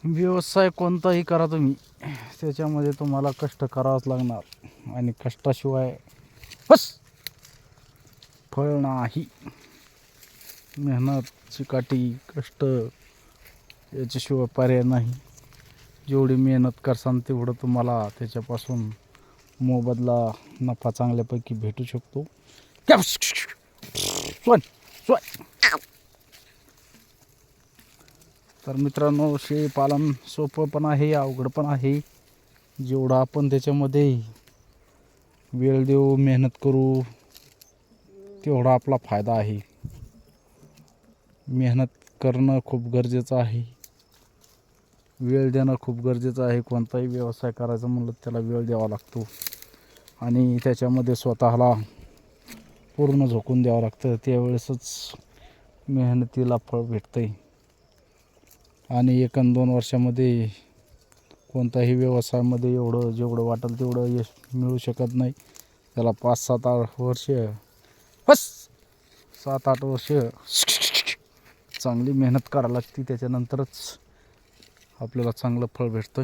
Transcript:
व्यवसाय कोणताही करा तुम्ही, त्याच्यामध्ये तुम्हाला कष्ट करावंच लागणार आणि कष्टाशिवाय बस फळ नाही. मेहनत, चिकाटी, कष्ट याच्याशिवाय पर्याय नाही. जेवढी मेहनत करसान तेवढं तुम्हाला त्याच्यापासून मोबदला नफा चांगल्यापैकी भेटू शकतो. सोन सोन. तर मित्रांनो, शेळीपालन सोपं पण आहे, अवघड पण आहे. जेवढं आपण त्याच्यामध्ये वेळ देऊ, मेहनत करू, तेवढा आपला फायदा आहे. मेहनत करणं खूप गरजेचं आहे, वेळ देणं खूप गरजेचं आहे. कोणताही व्यवसाय करायचा म्हणलं त्याला वेळ द्यावा लागतो आणि त्याच्यामध्ये स्वतःला पूर्ण झोकून द्यावं लागतं. त्यावेळेसच मेहनतीला फळ भेटतं आहे. आणि 1-2 वर्षामध्ये कोणताही व्यवसायामध्ये जेवढं वाटेल तेवढं यश मिळू शकत नाही. त्याला 5-7-8 वर्ष, बस 7-8 वर्ष चांगली मेहनत करावी लागते. त्याच्यानंतरच आपल्याला चांगलं फळ भेटतं.